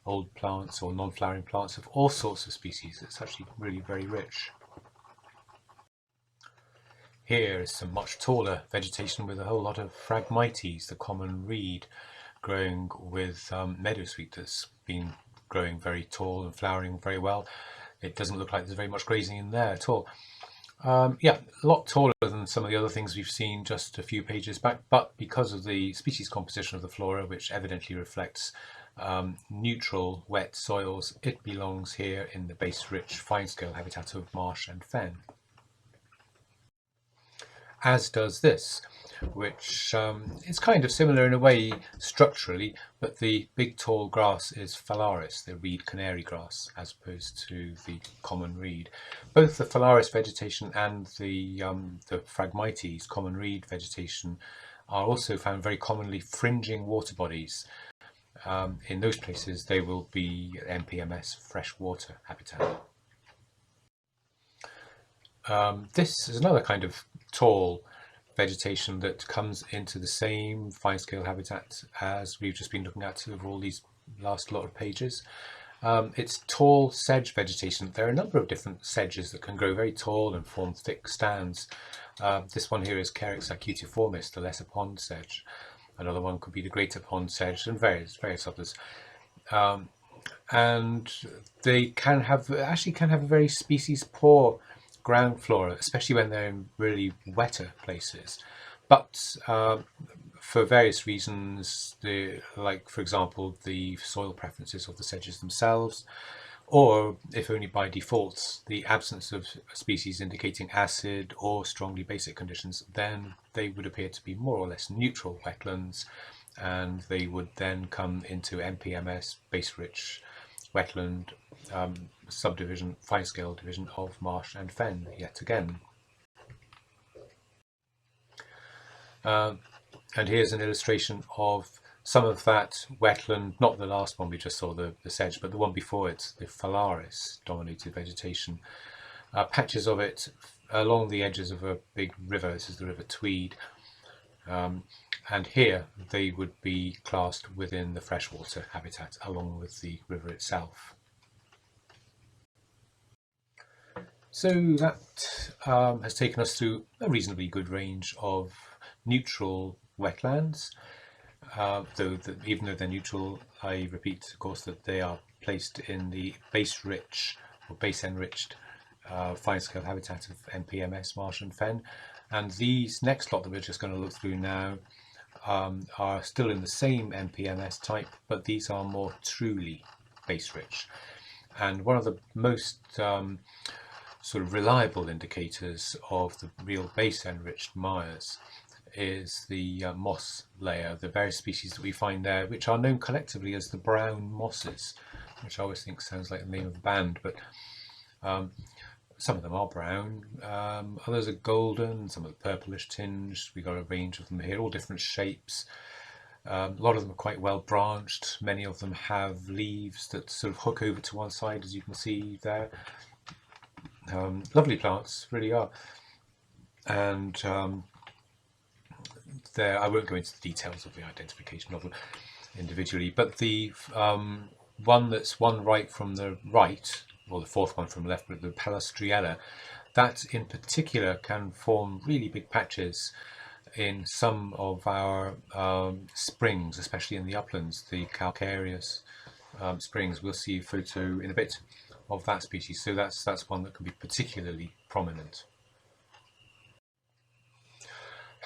old plants or non-flowering plants of all sorts of species. It's actually really very rich. Here is some much taller vegetation with a whole lot of Phragmites, the common reed, growing with meadowsweet that's been growing very tall and flowering very well. It doesn't look like there's very much grazing in there at all. Yeah, a lot taller than some of the other things we've seen just a few pages back, but because of the species composition of the flora, which evidently reflects neutral wet soils, it belongs here in the base-rich fine-scale habitat of marsh and fen. As does this, which is kind of similar in a way structurally, but the big tall grass is Phalaris, the reed canary grass, as opposed to the common reed. Both the Phalaris vegetation and the Phragmites, common reed vegetation, are also found very commonly fringing water bodies. In those places they will be NPMS freshwater habitat. This is another kind of tall vegetation that comes into the same fine-scale habitat as we've just been looking at over all these last lot of pages. It's tall sedge vegetation. There are a number of different sedges that can grow very tall and form thick stands. This one here is Carex acutiformis, the lesser pond sedge. Another one could be the greater pond sedge, and various others. And they actually can have a very species poor ground flora, especially when they're in really wetter places. But for various reasons, like for example the soil preferences of the sedges themselves, or if only by default, the absence of species indicating acid or strongly basic conditions, then they would appear to be more or less neutral wetlands, and they would then come into NPMS base-rich wetland subdivision, fine-scale division of marsh and fen yet again. And here's an illustration of some of that wetland, not the last one we just saw, the sedge, but the one before it, the Phalaris dominated vegetation. Patches of it along the edges of a big river. This is the River Tweed. And here they would be classed within the freshwater habitat along with the river itself. So that has taken us through a reasonably good range of neutral wetlands. Even though they're neutral, I repeat, of course, that they are placed in the base-rich or base-enriched fine-scale habitat of NPMS Marsh and Fen. And these next lot that we're just going to look through now are still in the same NPMS type, but these are more truly base-rich. And one of the most sort of reliable indicators of the real base-enriched mires is the moss layer, the various species that we find there, which are known collectively as the brown mosses, which I always think sounds like the name of a band, but some of them are brown, others are golden, some are purplish tinged. We've got a range of them here, all different shapes. A lot of them are quite well branched. Many of them have leaves that sort of hook over to one side, as you can see there. Lovely plants, really are. And I won't go into the details of the identification of them individually, but the one that's one right from the right, or the fourth one from the left, but the Palastriella, that in particular can form really big patches in some of our springs, especially in the uplands, the calcareous springs. We'll see a photo in a bit of that species, so that's one that can be particularly prominent.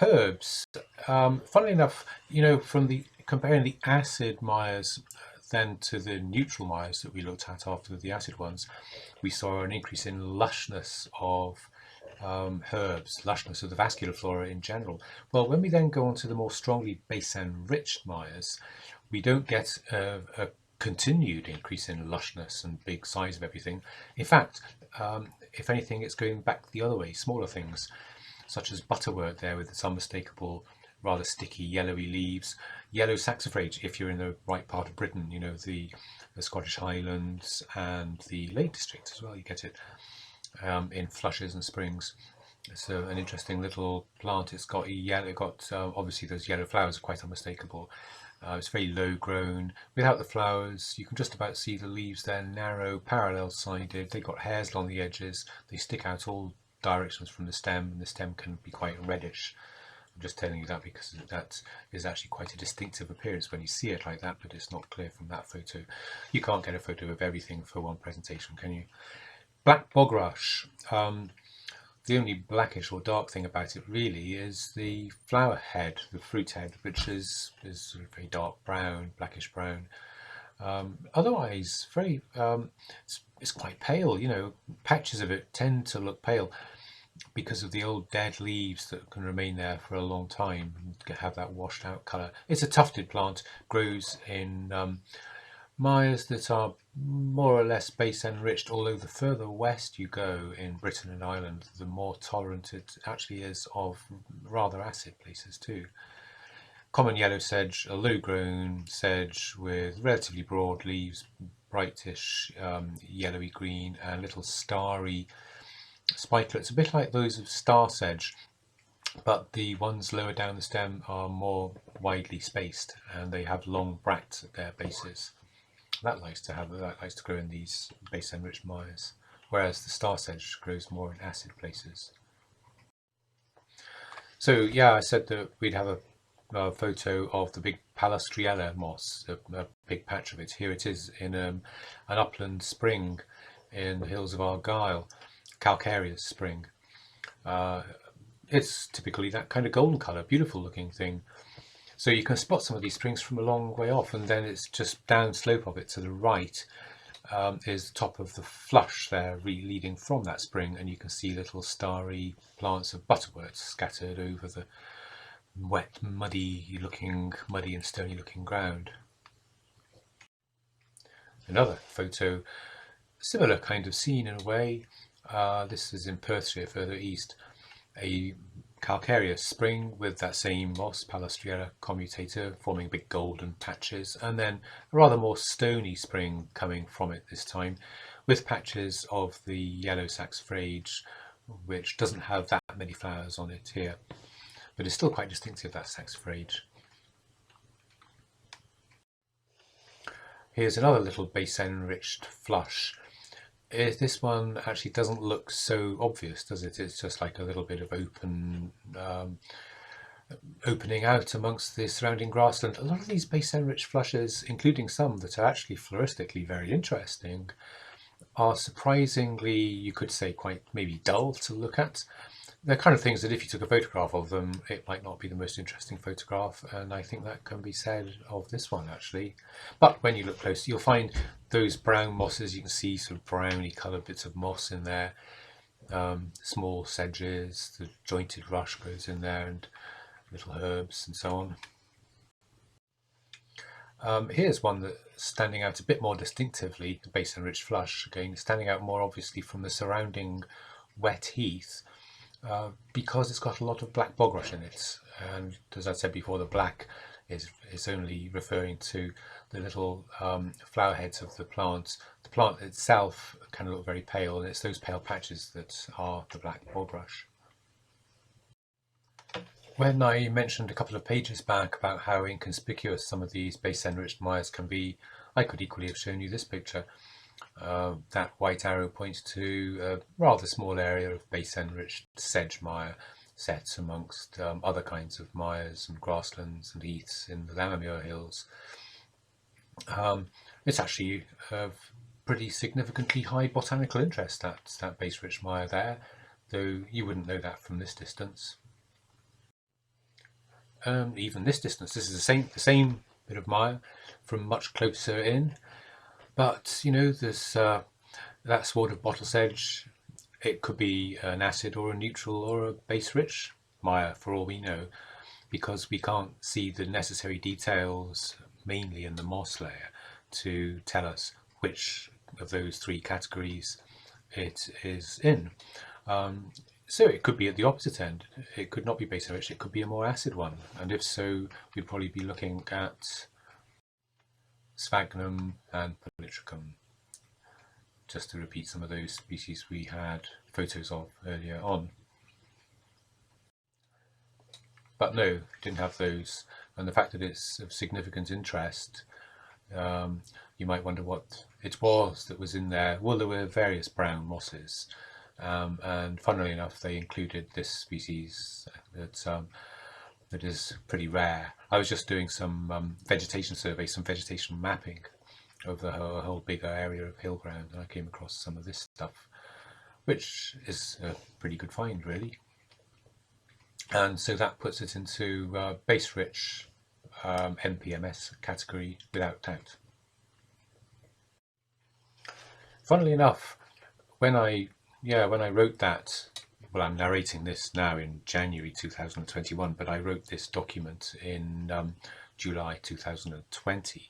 Herbs, funnily enough, from comparing the acid mires then to the neutral mires that we looked at after the acid ones, we saw an increase in lushness of herbs, lushness of the vascular flora in general. Well, when we then go on to the more strongly base-enriched mires, we don't get a continued increase in lushness and big size of everything. In fact, if anything, it's going back the other way, smaller things, such as butterwort there with its unmistakable rather sticky yellowy leaves. Yellow saxifrage if you're in the right part of Britain, you know, the Scottish Highlands and the Lake District as well, you get it in flushes and springs. It's an interesting little plant. It's got yellow, obviously those yellow flowers are quite unmistakable. It's very low grown. Without the flowers, you can just about see the leaves. They're narrow, parallel sided. They've got hairs along the edges. They stick out all directions from the stem, and the stem can be quite reddish. I'm just telling you that because that is actually quite a distinctive appearance when you see it like that, but it's not clear from that photo. You can't get a photo of everything for one presentation, can you? Black bogrush. The only blackish or dark thing about it really is the flower head, the fruit head, which is sort of very dark brown, blackish brown. Otherwise, very it's quite pale. You know, patches of it tend to look pale because of the old dead leaves that can remain there for a long time and have that washed out colour. It's a tufted plant, grows in mires that are more or less base enriched, although the further west you go in Britain and Ireland, the more tolerant it actually is of rather acid places too. Common yellow sedge, a low grown sedge with relatively broad leaves, brightish yellowy green and little starry spikelets, a bit like those of star sedge, but the ones lower down the stem are more widely spaced and they have long bracts at their bases. That likes to grow in these base enriched mires, whereas the star sedge grows more in acid places. So yeah, I said that we'd have a photo of the big Palastriella moss, a big patch of it. Here it is in an upland spring in the hills of Argyll, calcareous spring. It's typically that kind of golden colour, beautiful looking thing. So you can spot some of these springs from a long way off, and then it's just downslope of it to the right is the top of the flush there leading from that spring, and you can see little starry plants of butterwort scattered over the wet, muddy and stony looking ground. Another photo, similar kind of scene in a way. This is in Perthshire, further east. A calcareous spring with that same moss, Palastriella commutator, forming big golden patches, and then a rather more stony spring coming from it this time, with patches of the yellow saxifrage, which doesn't have that many flowers on it here, but it's still quite distinctive, that saxifrage. Here's another little base enriched flush. This one actually doesn't look so obvious, does it? It's just like a little bit of opening out amongst the surrounding grassland. A lot of these base enriched flushes, including some that are actually floristically very interesting, are surprisingly, you could say, quite maybe dull to look at. They're kind of things that if you took a photograph of them, it might not be the most interesting photograph, and I think that can be said of this one actually. But when you look close, you'll find those brown mosses. You can see sort of browny coloured bits of moss in there, small sedges, the jointed rush grows in there, and little herbs and so on. Here's one that's standing out a bit more distinctively, the base enriched flush, again standing out more obviously from the surrounding wet heath. Because it's got a lot of black bogrush in it, and as I said before, the black is only referring to the little flower heads of the plant. The plant itself can look very pale, and it's those pale patches that are the black bogrush. When I mentioned a couple of pages back about how inconspicuous some of these base enriched mires can be, I could equally have shown you this picture. That white arrow points to a rather small area of base enriched sedge mire set amongst other kinds of mires and grasslands and heaths in the Lammermuir Hills. It's actually of pretty significantly high botanical interest, that base rich mire there, though you wouldn't know that from this distance. Even this distance, this is the same bit of mire from much closer in. But, you know, there's that sort of bottle sedge. It could be an acid or a neutral or a base-rich mire, for all we know, because we can't see the necessary details, mainly in the moss layer, to tell us which of those three categories it is in. So it could be at the opposite end. It could not be base enriched, it could be a more acid one. And if so, we'd probably be looking at sphagnum and polytrichum, just to repeat some of those species we had photos of earlier on. But no, didn't have those. And the fact that it's of significant interest, you might wonder what it was that was in there. Well, there were various brown mosses, and funnily enough, they included this species that is pretty rare. I was just doing some vegetation survey, some vegetation mapping of the whole bigger area of hill ground, and I came across some of this stuff, which is a pretty good find, really. And so that puts it into base rich NPMS category without doubt. Funnily enough, when I wrote that, well, I'm narrating this now in January 2021, but I wrote this document in July 2020,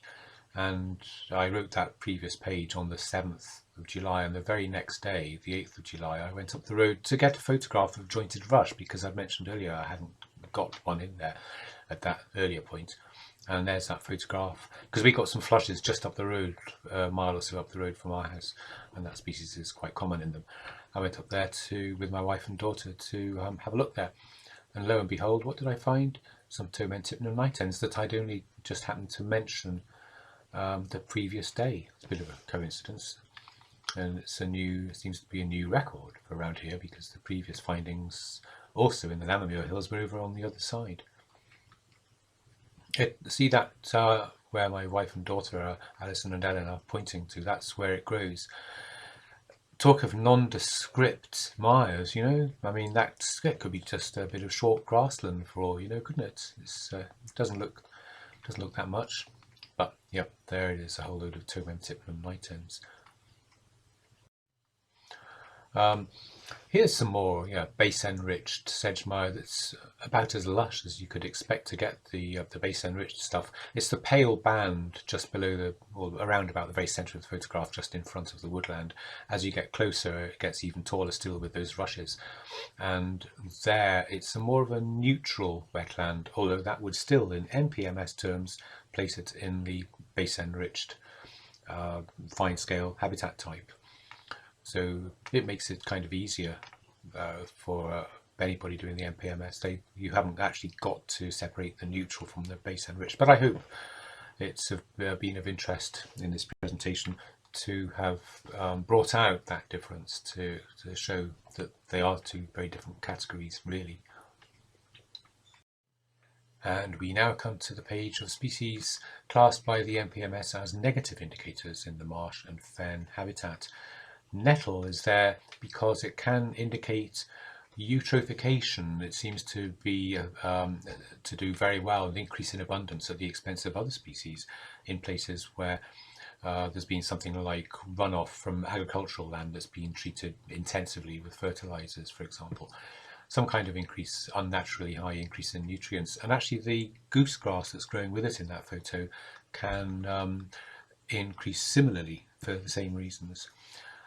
and I wrote that previous page on the 7th of July, and the very next day, the 8th of July, I went up the road to get a photograph of jointed rush, because I'd mentioned earlier I hadn't got one in there at that earlier point. And there's that photograph, because we got some flushes just up the road, a mile or so up the road from our house, and that species is quite common in them. I went up there with my wife and daughter to have a look there, and lo and behold, what did I find? Some Tomentipnum nitens that I'd only just happened to mention the previous day. It's a bit of a coincidence, and it seems to be a new record for around here, because the previous findings also in the Lammermuir Hills were over on the other side. See that where my wife and daughter, Alison and Ellen, are pointing to, that's where it grows. Talk of nondescript mires, I mean, that could be just a bit of short grassland for all, couldn't it? It doesn't look that much, but yep, there it is, a whole load of Tomentipnum nitens. Here's some more base enriched sedge mire that's about as lush as you could expect to get the base enriched stuff. It's the pale band just below or around about the very centre of the photograph, just in front of the woodland. As you get closer, it gets even taller still with those rushes, and there it's more of a neutral wetland, although that would still, in NPMS terms, place it in the base enriched fine scale habitat type. So it makes it kind of easier for anybody doing the NPMS. You haven't actually got to separate the neutral from the base enriched, but I hope it's been of interest in this presentation to have brought out that difference, to show that they are two very different categories, really. And we now come to the page of species classed by the NPMS as negative indicators in the marsh and fen habitat. Nettle is there because it can indicate eutrophication. It seems to be to do very well, an increase in abundance at the expense of other species in places where there's been something like runoff from agricultural land that's been treated intensively with fertilizers, for example. Some kind of increase, unnaturally high increase in nutrients, and actually the goose grass that's growing with it in that photo can increase similarly for the same reasons.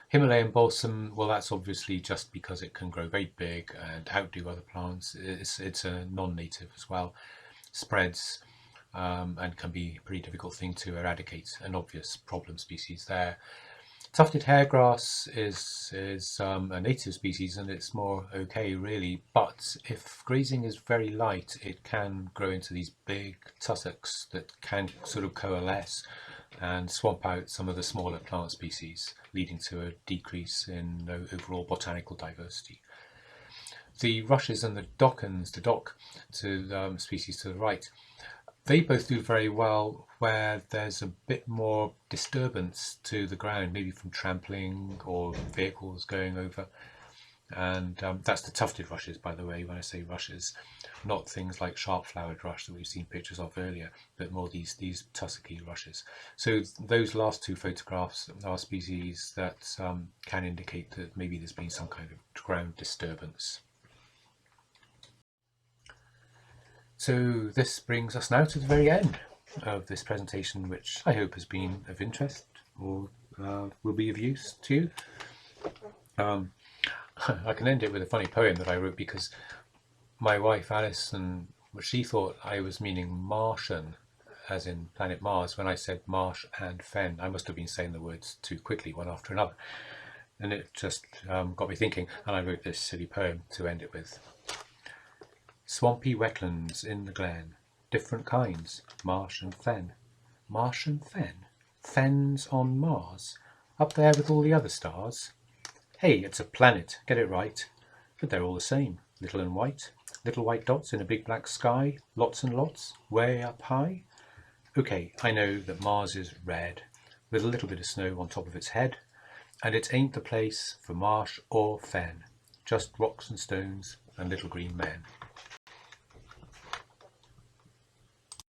Himalayan balsam, well, that's obviously just because it can grow very big and outdo other plants. It's a non-native as well, spreads and can be a pretty difficult thing to eradicate, an obvious problem species there. Tufted hairgrass is a native species, and it's more okay really, but if grazing is very light, it can grow into these big tussocks that can sort of coalesce and swamp out some of the smaller plant species, leading to a decrease in overall botanical diversity. The rushes and the dockens, the dock to species to the right, they both do very well where there's a bit more disturbance to the ground, maybe from trampling or vehicles going over. And that's the tufted rushes, by the way, when I say rushes, not things like sharp-flowered rush that we've seen pictures of earlier, but more these tussocky rushes. So those last two photographs are species that can indicate that maybe there's been some kind of ground disturbance. So this brings us now to the very end of this presentation, which I hope has been of interest or will be of use to you. I can end it with a funny poem that I wrote because my wife Alison, she thought I was meaning Martian, as in planet Mars, when I said Marsh and Fen. I must have been saying the words too quickly, one after another. And it just got me thinking, and I wrote this silly poem to end it with. Swampy wetlands in the glen, different kinds, marsh and fen. Marsh and fen? Fens on Mars? Up there with all the other stars? Hey, it's a planet, get it right. But they're all the same, little and white. Little white dots in a big black sky, lots and lots, way up high. Okay, I know that Mars is red, with a little bit of snow on top of its head, and it ain't the place for marsh or fen, just rocks and stones and little green men.